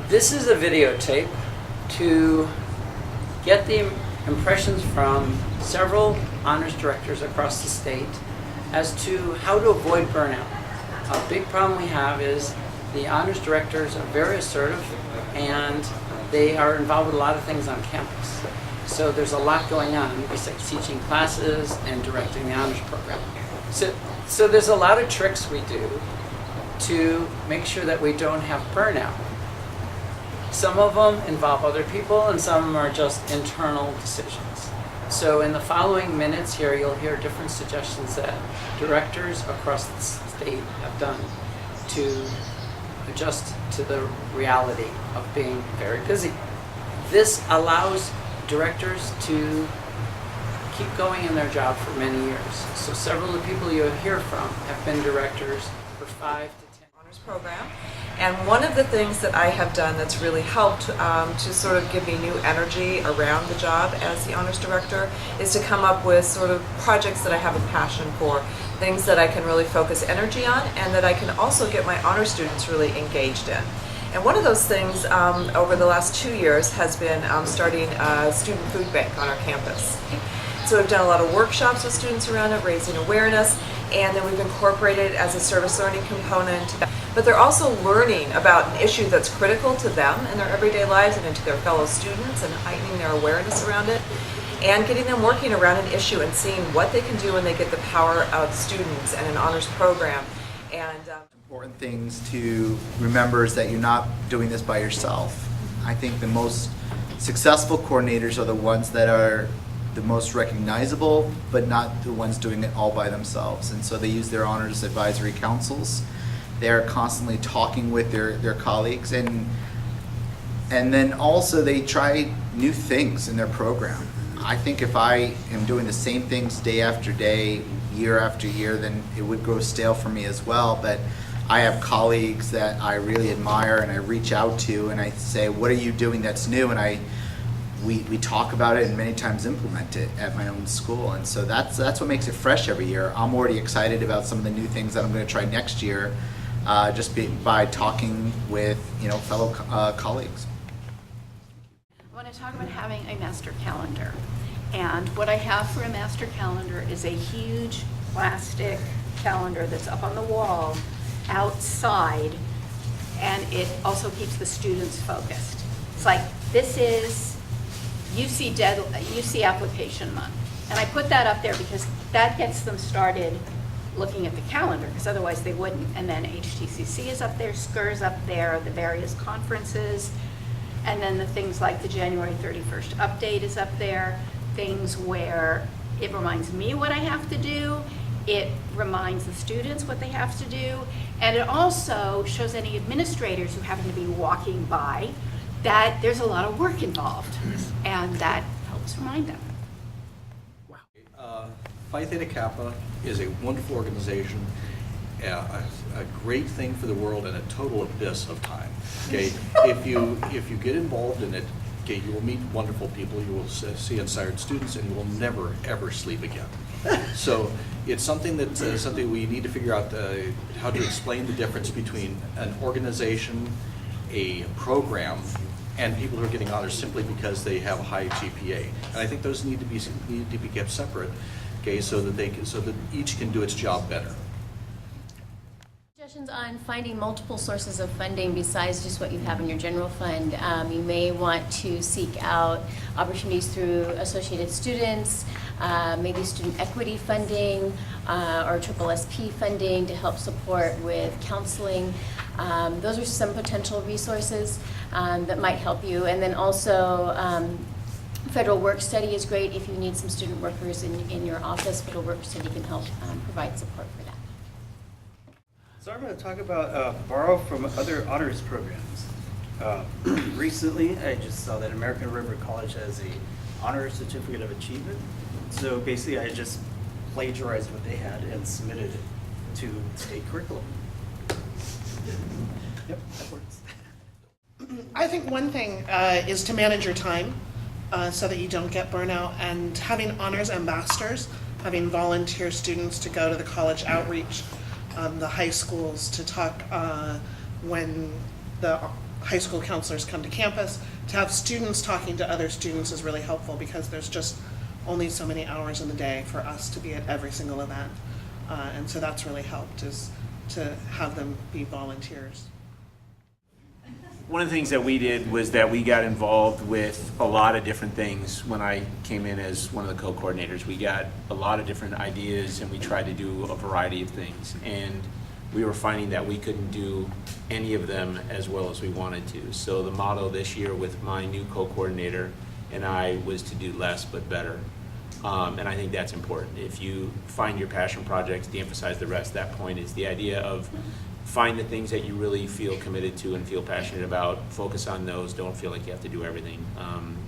This is a videotape to get the impressions from several honors directors across the state as to how to avoid burnout. A big problem we have is the honors directors are very assertive and they are involved with a lot of things on campus. So there's a lot going on besides teaching classes and directing the honors program. So there's a lot of tricks we do to make sure that we don't have burnout. Some of them involve other people and some of them are just internal decisions. So in the following minutes here, you'll hear different suggestions that directors across the state have done to adjust to the reality of being very busy. This allows directors to keep going in their job for many years. So several of the people you'll hear from have been directors for 5 to 10 honors program. And one of the things that I have done that's really helped to sort of give me new energy around the job as the honors director is to come up with sort of projects that I have a passion for, things that I can really focus energy on and that I can also get my honor students really engaged in. And one of those things over the last 2 years has been starting a student food bank on our campus. So we've done a lot of workshops with students around it, raising awareness, and then we've incorporated it as a service learning component. But they're also learning about an issue that's critical to them in their everyday lives and to their fellow students and heightening their awareness around it and getting them working around an issue and seeing what they can do when they get the power of students and an honors program. And important things to remember is that you're not doing this by yourself. I think the most successful coordinators are the ones that are the most recognizable, but not the ones doing it all by themselves. And so they use their honors advisory councils. They're constantly talking with their colleagues, and then also they try new things in their program. I think if I am doing the same things day after day, year after year, then it would grow stale for me as well. But I have colleagues that I really admire and I reach out to and I say, what are you doing that's new? And we talk about it and many times implement it at my own school. And so that's what makes it fresh every year. I'm already excited about some of the new things that I'm going to try next year, by talking with fellow colleagues. I want to talk about having a master calendar. And what I have for a master calendar is a huge plastic calendar that's up on the wall outside, and it also keeps the students focused. It's like, this is UC application month. And I put that up there because that gets them started looking at the calendar, because otherwise they wouldn't. And then HTCC is up there, SCR's up there, the various conferences, and then the things like the January 31st update is up there, things where it reminds me what I have to do, it reminds the students what they have to do, and it also shows any administrators who happen to be walking by that there's a lot of work involved, and that helps remind them. Phi Theta Kappa is a wonderful organization, a great thing for the world, and a total abyss of time. Okay, if you get involved in it, okay, you will meet wonderful people, you will see inspired students, and you will never ever sleep again. So it's something that something we need to figure out how to explain the difference between an organization, a program, and people who are getting honors simply because they have a high GPA. And I think those need to be kept separate. Okay, so that each can do its job better. Suggestions on finding multiple sources of funding besides just what you have in your general fund. You may want to seek out opportunities through associated students, maybe student equity funding or SSSP funding to help support with counseling. Those are some potential resources that might help you. And then also federal work study is great if you need some student workers in your office. Federal work study can help provide support for that. So I'm going to talk about borrow from other honors programs. Recently, I just saw that American River College has a honors certificate of achievement. So basically, I just plagiarized what they had and submitted it to state curriculum. Yep, that works. I think one thing is to manage your time so that you don't get burnout, and having honors ambassadors, having volunteer students to go to the college outreach, the high schools to talk when the high school counselors come to campus. To have students talking to other students is really helpful because there's just only so many hours in the day for us to be at every single event. And so that's really helped, is to have them be volunteers. One of the things that we did was that we got involved with a lot of different things when I came in as one of the co-coordinators. We got a lot of different ideas and we tried to do a variety of things. And we were finding that we couldn't do any of them as well as we wanted to. So the motto this year with my new co-coordinator and I was to do less but better. And I think that's important. If you find your passion projects, de-emphasize the rest. That point is the idea of find the things that you really feel committed to and feel passionate about. Focus on those. Don't feel like you have to do everything.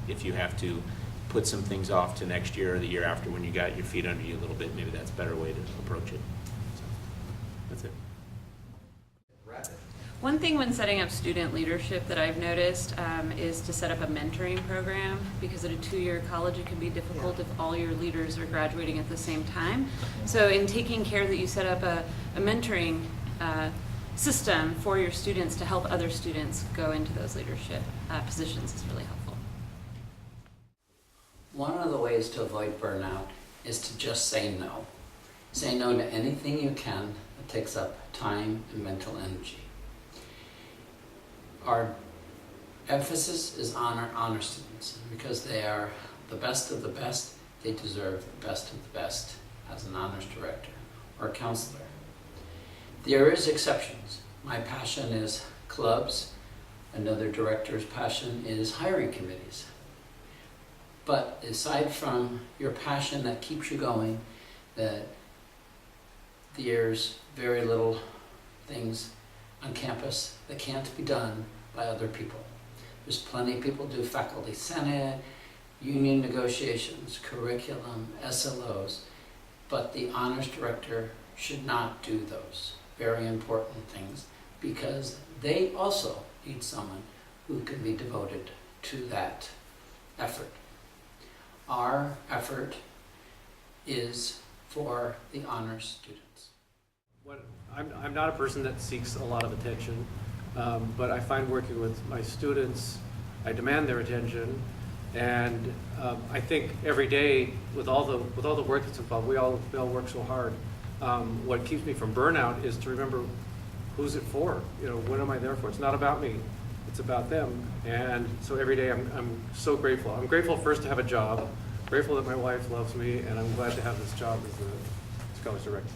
If you have to put some things off to next year or the year after when you got your feet under you a little bit, maybe that's a better way to approach it. So, that's it. One thing when setting up student leadership that I've noticed is to set up a mentoring program, because at a 2-year college it can be difficult if all your leaders are graduating at the same time. So in taking care that you set up a mentoring system for your students to help other students go into those leadership positions is really helpful. One of the ways to avoid burnout is to just say no. Say no to anything you can that takes up time and mental energy. Our emphasis is on our honor students. Because they are the best of the best, they deserve the best of the best as an honors director or a counselor. There is exceptions. My passion is clubs. Another director's passion is hiring committees. But aside from your passion that keeps you going, that there's very little things on campus that can't be done by other people. There's plenty of people who do faculty senate, union negotiations, curriculum, SLOs, but the honors director should not do those very important things because they also need someone who can be devoted to that effort. Our effort is for the honors students. I'm not a person that seeks a lot of attention, but I find working with my students, I demand their attention, and I think every day with all the work that's involved, we all work so hard. What keeps me from burnout is to remember who's it for. What am I there for? It's not about me. It's about them. And so every day I'm so grateful. I'm grateful first to have a job, grateful that my wife loves me, and I'm glad to have this job as the Scholars Director.